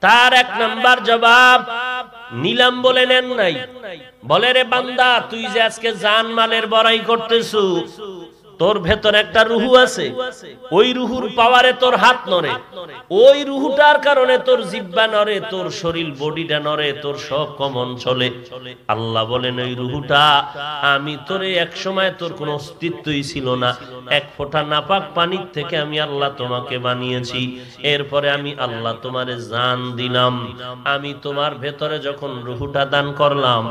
তার এক নাম্বার জবাব নিলাম বলে নেন নাই। বলে রে বান্দা, তুই যে আজকে জান মালের বড়াই করতেছু, তোর ভেতর একটা রুহু আছে, ওই রুহুর পাওয়ারে তোর হাত নড়ে, ওই রুহুটার কারণে তোর জিহ্বা নড়ে, তোর শরীর বডিটা নড়ে, তোর সব কমন চলে। আল্লাহ বলেন ওই রুহুটা আমি তোরে এক সময় তোর কোনো অস্তিত্বই ছিল না, এক ফোঁটা নাপাক পানির থেকে আমি আল্লাহ তোমাকে বানিয়েছি, এরপরে আমি আল্লাহ তোমারে জান দিলাম। আমি তোমার ভেতরে যখন রুহুটা দান করলাম,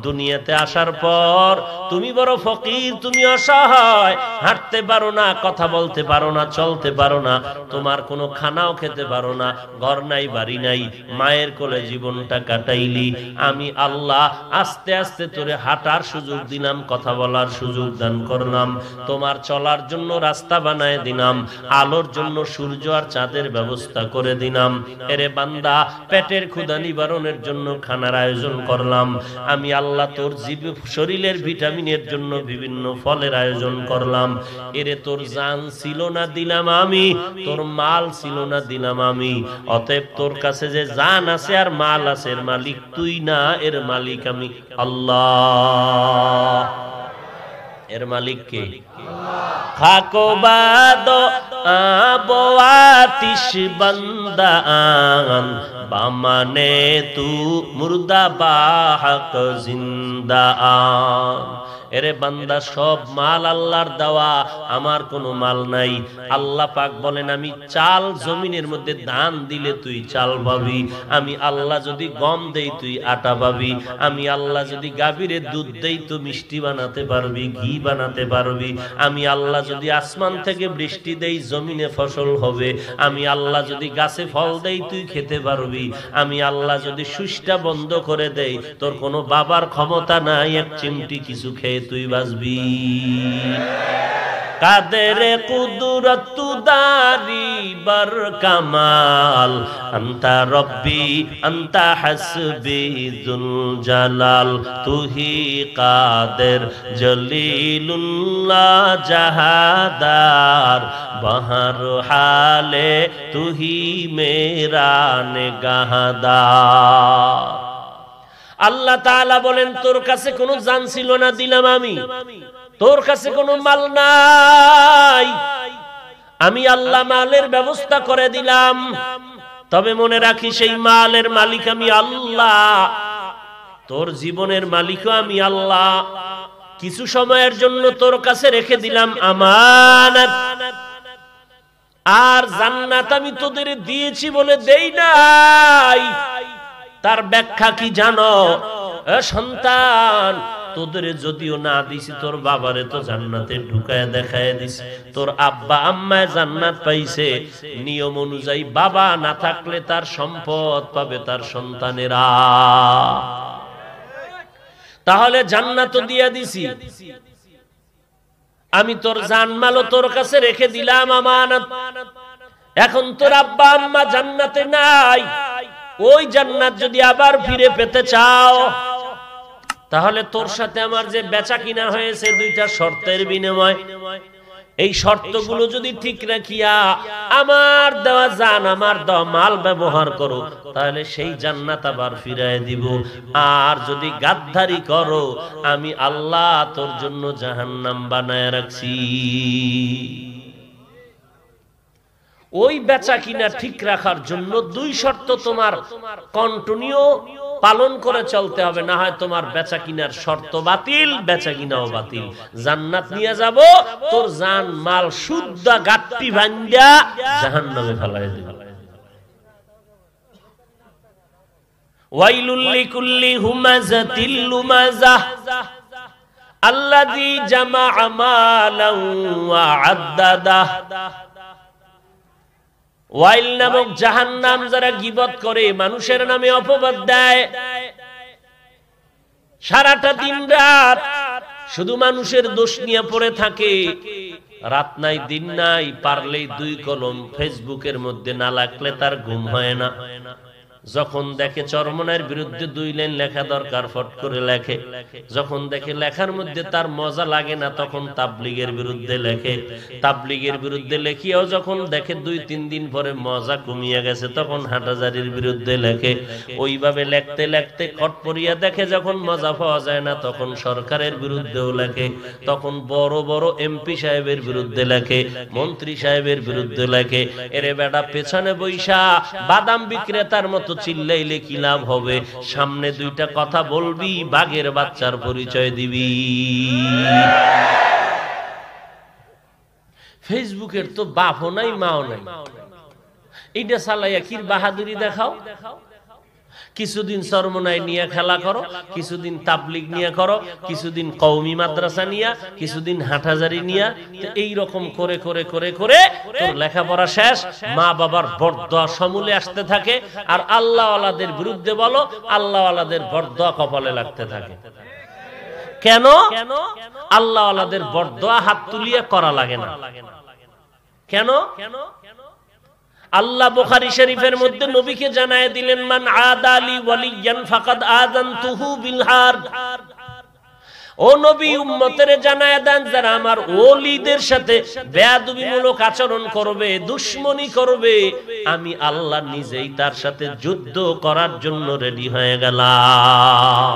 দুনিয়াতে আসার পর তুমি বড় ফকির, তুমি অসহায়, হাঁটতে পারো না, কথা বলতে পারো না, চলতে পারো না, তোমার কোনো খানাও খেতে পারো না, ঘর নাই, বাড়ি নাই, মায়ের কোলে জীবনটা কাটাইলি। আমি আল্লাহ আস্তে আস্তে তোরে হাঁটার সুযোগ দিলাম, কথা বলার সুযোগ দান করলাম, তোমার চলার জন্য রাস্তা বানায় দিলাম, আলোর জন্য সূর্য আর চাঁদের ব্যবস্থা করে দিলাম। এরে বান্দা, পেটের ক্ষুধা নিবারণের জন্য খানার আয়োজন করলাম। আমি আল্লাহ তোর শরীরের ভিটামিনের জন্য বিভিন্ন ফলের আয়োজন করলাম। এরে তোর জান ছিল না দিলাম আমি, তোর মাল ছিল না দিলাম আমি। অতএব তোর কাছে যে জান আছে আর মাল আছে, এর মালিক তুই না, এর মালিক আমি আল্লাহ। এর মালিক কে? খাকো বাদো আবো আতিশ বান্দা আন, বামানে তু মুর্দা বাহক জিন্দা আন। এরে বান্দা, সব মাল আল্লাহর দেওয়া, আমার কোনো মাল নাই। আল্লাহ পাক বলেন আমি চাল জমিনের মধ্যে দান দিলে তুই চাল পাবি, আমি আল্লাহ যদি গম দেই তুই আটা পাবি, আমি আল্লাহ যদি গাভীরে দুধ দেই তো মিষ্টি বানাতে পারবি, ঘি বানাতে পারবি, আমি আল্লাহ যদি আসমান থেকে বৃষ্টি দেই জমিনে ফসল হবে, আমি আল্লাহ যদি গাছে ফল দেই তুই খেতে পারবি, আমি আল্লাহ যদি সুষ্টা বন্ধ করে দেই তোর কোনো বাবার ক্ষমতা নাই এক চিমটি কিছু খেয়ে তুই বাঁচবি। কাদের কুদরত দারি বর কামাল, আন্তা রব্বি আন্তা হাসবি যুল জালাল, তুহি কাদের জলিলুল্লাহ জাহাদার, বহর হালে তুহি মেরা নিগাহদার। আল্লাহ তাআলা বলেন তোর কাছে কোনো জান ছিল না দিলাম আমি, তোর কাছে কোনো মাল নাই, আমি আল্লাহ মালের ব্যবস্থা করে দিলাম। তবে মনে রাখি সেই মালের মালিক আমি আল্লাহ, তোর জীবনের মালিকও আমি আল্লাহ। কিছু সময়ের জন্য তোর কাছে রেখে দিলাম আমানত, আর জান্নাত আমি তোদের দিয়েছি বলে দেই নাই। তার ব্যাখ্যা কি জানো? সন্তান, তোদের যদিও না দিছি, তোর বাবারে তো জান্নাতে ঢুকায় দেখায় দিছি। তোর আব্বা আম্মায় জান্নাত পাইছে, নিয়ম অনুযায়ী বাবা না থাকলে তার সম্পদ পাবে তার সন্তানেরা। তাহলে জান্নাত দিয়া দিছি, আমি তোর জানমালও তোর কাছে রেখে দিলাম আমানত। এখন তোর আব্বা আম্মা জান্নাতে নাই, ওই জান্নাত যদি আবার ফিরে পেতে চাও, তাহলে তোর সাথে আমার যে বেচা কিনা হয়েছে দুইটা শর্তের বিনিময়, এই শর্তগুলো যদি ঠিক রাখিয়া আমার দেওয়া জান, আমার দেওয়া মাল ব্যবহার করো, তাহলে সেই জান্নাত আবার ফিরায় দিব। আর যদি গাদ্দারি করো, আমি আল্লাহ তোর জন্য জাহান্নাম বানায় রাখছি। ওই বেচা কিনা ঠিক রাখার জন্য দুই শর্ত তোমার কন্টিনিউ পালন করে চলতে হবে, না হয় তোমার বেচা কিনার শর্ত বাতিল, বেচা কিনাও বাতিল। জান্নাত নিয়ে যাব, তোর জান মাল শুদ্ধ গাট্টি ভাঙ্গা জাহান্নামে ফেলায় দিবে। ওয়াইলুল লিকুল্লি হুমাযাতিল লুমাযাহ আল্লাযী জামাআ মালান ওয়া আদ্দাদাহ। ওয়াইল নামক জাহান্নাম যারা গীবত করে, মানুষের নামে অপবাদ দেয়, সারাটা দিন রাত শুধু মানুষের দোষ নিয়ে পড়ে থাকে, রাত নাই দিন নাই, পারলেই দুই কলম ফেসবুকের মধ্যে না লাগলে তার ঘুম হয় না। যখন দেখে চরমনায়ের বিরুদ্ধে 2 লাইন লেখা দরকার, ফট করে লেখে। যখন দেখে লেখার মধ্যে তার মজা লাগে না, তখন তাবলীগের বিরুদ্ধে লেখে। তাবলীগের বিরুদ্ধে লেখিয়াও যখন দেখে 2-3 দিন পরে মজা কমিয়ে গেছে, তখন হাটাজারির বিরুদ্ধে লেখে। ওইভাবে লিখতে লিখতে খটপড়িয়া দেখে যখন মজা পাওয়া যায় না, তখন সরকারের বিরুদ্ধেও লেখে। তখন বড় বড় এমপি সাহেবের বিরুদ্ধে লেখে, মন্ত্রী সাহেবের বিরুদ্ধে লেখে। এরে বেটা, পেছনে বৈশা বাদাম বিক্রেতার মতো চিল্লাইলে কি লাভ হবে? সামনে 2টা কথা বলবি, বাঘের বাচ্চার পরিচয় দিবি। ফেসবুকের তো বাপও নাই মাও নাই, এইটা চালাইয়া কি বাহাদুরি দেখাও? কিছুদিন চরমনাই নিয়ে খেলা করো, কিছুদিন তাবলিগ নিয়ে করো, কিছুদিন কওমি মাদ্রাসা নিয়ে, কিছুদিন হাটহাজারি নিয়ে। এই রকম করে করে করে করে তোর লেখাপড়া শেষ, মা বাবার বরদোয়া সমূলে আসতে থাকে। আর আল্লাহওয়ালাদের বিরুদ্ধে বলো, আল্লাহওয়ালাদের বরদোয়া কপালে লাগতে থাকে। কেন? আল্লাহওয়ালাদের বরদোয়া হাত তুলিয়ে করা লাগে না। কেন? আল্লাহ বুখারী শরীফের মধ্যে নবীকে জানায় দিলেন, মান আদালি ওয়ালিয়ান ফাকাদ আযানতুহু বিল হারব। ও নবী, উম্মতের জানায় দেন, যারা আমার ওলিদের সাথে বেয়াদবিমূলক আচরণ করবে, দুশমনি করবে, আমি আল্লাহ নিজেই তার সাথে যুদ্ধ করার জন্য রেডি হয়ে গেলাম।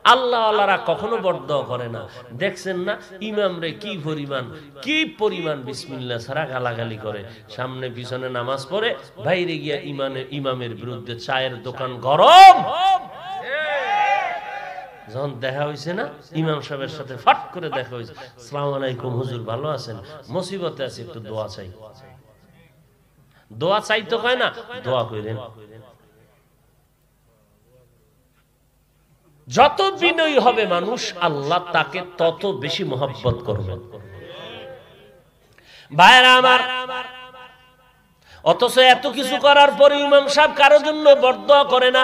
আল্লাহ আল্লাহরা কখনো বরদোয়া করে না। দেখছেন না ইমাম রে কি পরিমাণ বিসমিল্লাহ ছাড়া গালাগালি করে। সামনে পিছনে নামাজ পড়ে, বাইরে গিয়া ইমামের বিরুদ্ধে চায়ের দোকান গরম। যখন দেখা হয়েছে না ইমাম সাহেবের সাথে, ফাট করে দেখা হয়েছে, আসসালামু আলাইকুম হুজুর, ভালো আছেন? মুসিবতে আছে, একটু দোয়া চাই। দোয়া চাই তো কয় না, দোয়া কইরেন। যত বিনয়ী হবে মানুষ, আল্লাহ তাকে তত বেশি মহব্বত করবেন। ভাইরা আমার, অথচ এত কিছু করার পরে ইমাম সাহেব কারো জন্য বরদোয়া করে না।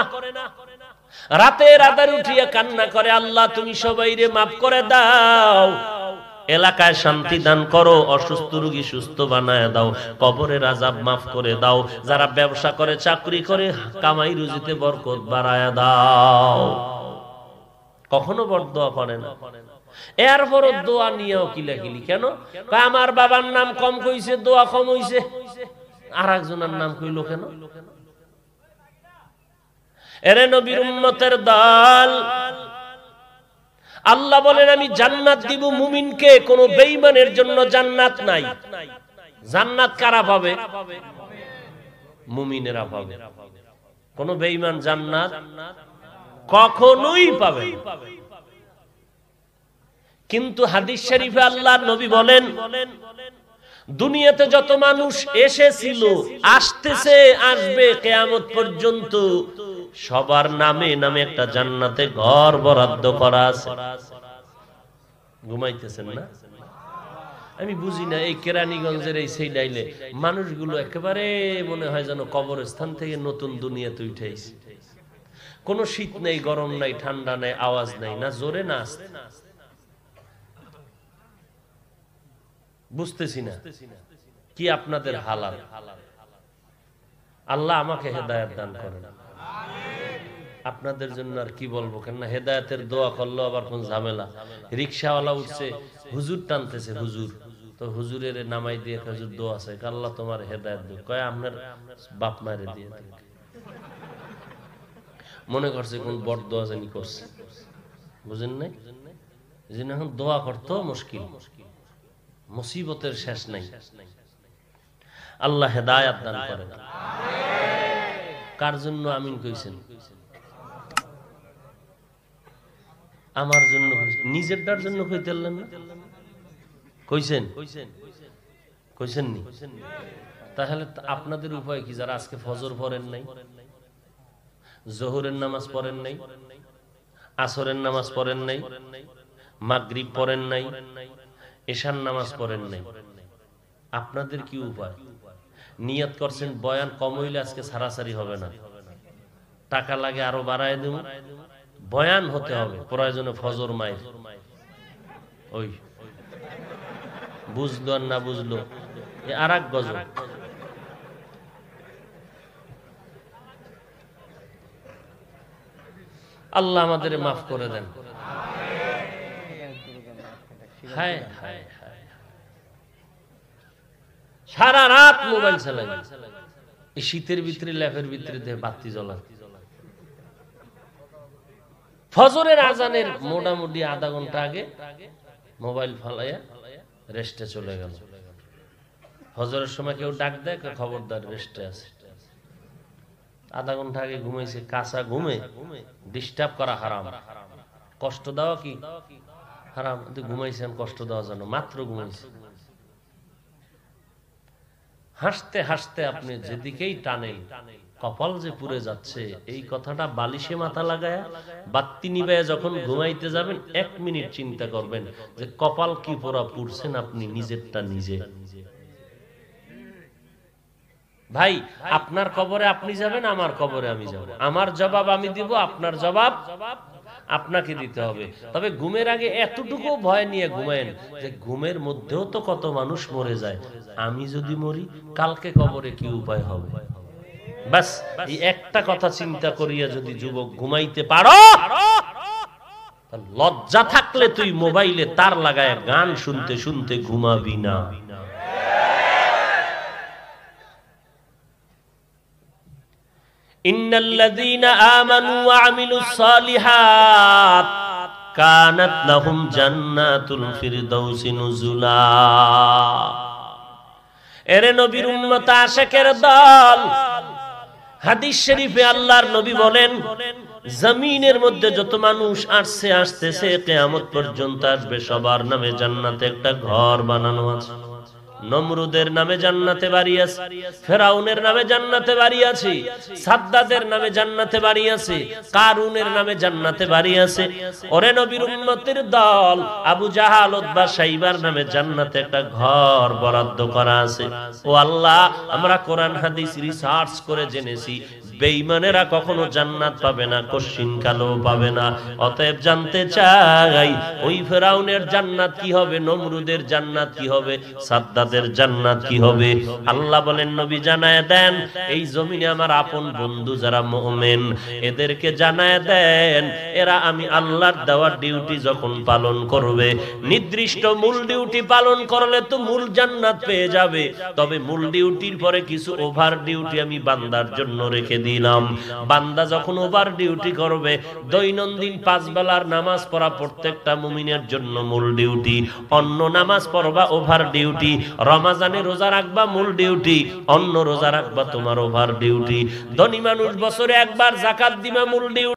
রাতের আধারে উঠিয়া কান্না করে, আল্লাহ তুমি সবাইরে মাফ করে দাও, এলাকায় শান্তি দান করো, অসুস্থ রোগী সুস্থ বানায় দাও, কবরের আযাব মাফ করে দাও, যারা ব্যবসা করে চাকরি করে কামাই রুজিতে বরকত বাড়ায় দাও। কখনো বরদোয়া করে না। এরপর দোয়া নিয়েও কিলাকিলি কেন? আমার বাবার নাম কম কইছে, দোয়া কম হইছে। আর একজনের নাম কইলো কেন? এরে নবীর উম্মতের দল, আল্লাহ বলেন আমি জান্নাত দিব মুমিনকে, কোন বেঈমানের জন্য জান্নাত নাই। জান্নাত কারা পাবে? মুমিনেরা পাবে। কোন বেঈমান জান্নাত কখনোই পাবে না। কিন্তু হাদিস শরীফে আল্লাহর নবী বলেন, দুনিয়াতে যত মানুষ এসেছিল, আসতেছে, আসবে কিয়ামত পর্যন্ত, সবার নামে নামে একটা জান্নাতে ঘর বরাদ্দ করা আছে। ঘুমাইতেছেন না? আমি বুঝি না, এই কেরানীগঞ্জের এই সেই ডাইলে মানুষগুলো একেবারে মনে হয় যেন কবরস্থান থেকে নতুন দুনিয়াতে উঠেছে। কোনো শীত নেই, গরম নাই, ঠান্ডা নাই, আওয়াজ নাই, না জোরে না আস্তে। বুঝতেছি না কি আপনাদের হালাল। আল্লাহ আমাকে হেদায়েত দান করেন। আপনাদের জন্য আর কি বলবো, কেন হেদায়েতের দোয়া করলো আবার কোন ঝামেলা। রিকশাওয়ালা উঠছে, হুজুর টানতেছে, হুজুর তো হুজুরের নামাই দিয়ে হুজুর দোয়া আছে, আল্লাহ তোমার হেদায়েত দিও, কয় আপনার বাপ মায়ের দিয়ে দিন। মনে করছে কোন বড় দোয়া জানি করছে, বুঝেন নাই? এখন দোয়া করতো মুশকিল, মুসিবতের শেষ নাই। আল্লাহ হেদায়েত দান করেন। কার জন্য আমিন কইছেন? আমার জন্য, নিজেরটার জন্য কইতেলেন না? কইছেন? কইছেন নি? তাহলে আপনাদের উপায় কি? যারা আজকে ফজর পড়েন নাই, জোহরের নামাজ পড়েন নাই, আসরের নামাজ পড়েন নাই, মাগরিব পড়েন নাই, এশার নামাজ পড়েন নাই, আপনাদের কি উপায়? নিয়ত করছেন বয়ান কম হইলে আজকে সারাসারি হবে না, টাকা লাগে আরো বাড়ায় দেব, বয়ান হতে হবে, প্রয়োজনে ফজর মাইল। ওই বুঝলো আর না বুঝলো আর এক গজব। আল্লাহ আমাদের মাফ করে দেন। হায় হায় হায়, সারা রাত মোবাইল চালাই, এই শীতের ভিতরে ল্যাপের ভিতরে দেহে বাতি জ্বলা। ফজরের আজানের মোটামুটি আধা ঘন্টা আগে মোবাইল ফালাইয়া রেস্টে চলে গেল। ফজরের সময় কেউ ডাক দেয়, খবরদার রেস্টে আছে। আধা ঘন্টা আগে ঘুমাইছে, কাঁচা ঘুমে ডিস্টার্ব করা হারাম, কষ্ট দেওয়া কি হারাম। ঘুমাইছেন কষ্ট দেওয়া যেন, মাত্র ঘুমাইছে। হাসতে হাসতে আপনি যেদিকেই টানেন কপাল যে পুড়ে যাচ্ছে, এই কথাটা বালিশে মাথা লাগায়া বাতি নিবায়া যখন ঘুমাইতে যাবেন 1 মিনিট চিন্তা করবেন যে কপাল কি পোড়া পুড়ছেন আপনি নিজেরটা নিজে। ভাই, আপনার কবরে আপনি যাবেন, আমার কবরে আমি যাব। আমার জবাব আমি দিব, আপনার জবাব আপনাকে দিতে হবে। তবে ঘুমের আগে এতটুকু ভয় নিয়ে ঘুমায়েন যে ঘুমের মধ্যেও তো কত মানুষ মরে যায়, আমি যদি মরি কালকে কবরে কি উপায় হবে। বাস এই একটা কথা চিন্তা করিয়া যদি যুবক ঘুমাইতে পারো, লজ্জা থাকলে তুই মোবাইলে তার লাগায় গান শুনতে শুনতে ঘুমাবি না। ইন্নাল্লাযীনা আমানু ওয়া আমিলুস সালিহাত কানাত লাহুম জান্নাতুল ফিরদাউসি নুজুলা। এরে নবীর উম্মত আশিকের দল, হাদিস শরীফে আল্লাহর নবী বলেন, জমিনের মধ্যে যত মানুষ আসছে আসতেছে কিয়ামত পর্যন্ত আসবে, সবার নামে জান্নাতে একটা ঘর বানানো আছে। নমরুদের নামে জান্নাতে বাড়ি আছে, ফেরাউনের নামে জান্নাতে বাড়ি আছে, সাদ্দাদের নামে জান্নাতে বাড়ি আছে, কারুনের নামে জান্নাতে বাড়ি আছে। ওরে নবীর উম্মতের দল, আবু জাহাল, উতবা, শাইবার নামে জান্নাতে একটা ঘর বরাদ্দ করা আছে। ও আল্লাহ, আমরা কোরআন হাদিস রিসার্চ করে জেনেছি বেঈমানেরা কখনো জান্নাত পাবে না, কশিন কালো পাবে না। অতএব জানতে চাই ওই ফেরাউনের জান্নাত কি হবে, নমরুদের জান্নাত কি হবে, সাদ্দাদের জান্নাত কি হবে। আল্লাহ বলেন, নবী জানায় দেন, এই জমিনে আমার আপন বন্ধু যারা মুমিন এদেরকে জানায় দেন, এরা আমি আল্লাহর দেওয়া ডিউটি যখন পালন করবে, নির্দিষ্ট মূল ডিউটি পালন করলে তো মূল জান্নাত পেয়ে যাবে, তবে মূল ডিউটির পরে কিছু ওভার ডিউটি আমি বান্দার জন্য রেখে দিলাম। বান্দা যখন ওভার ডিউটি করবে, দৈনন্দিন 5 বেলার নামাজ পড়া প্রত্যেকটা মুমিনের জন্য মূল ডিউটি, অন্য নামাজ পড়বা ওভার ডিউটি, রমাজানে রোজা রাখবা মূল ডিউটি, অন্য রোজা রাখবা তোমার ওভার ডিউটি, ধনী মানুষ বছরে একবার যাকাত দিবা মূল ডিউটি।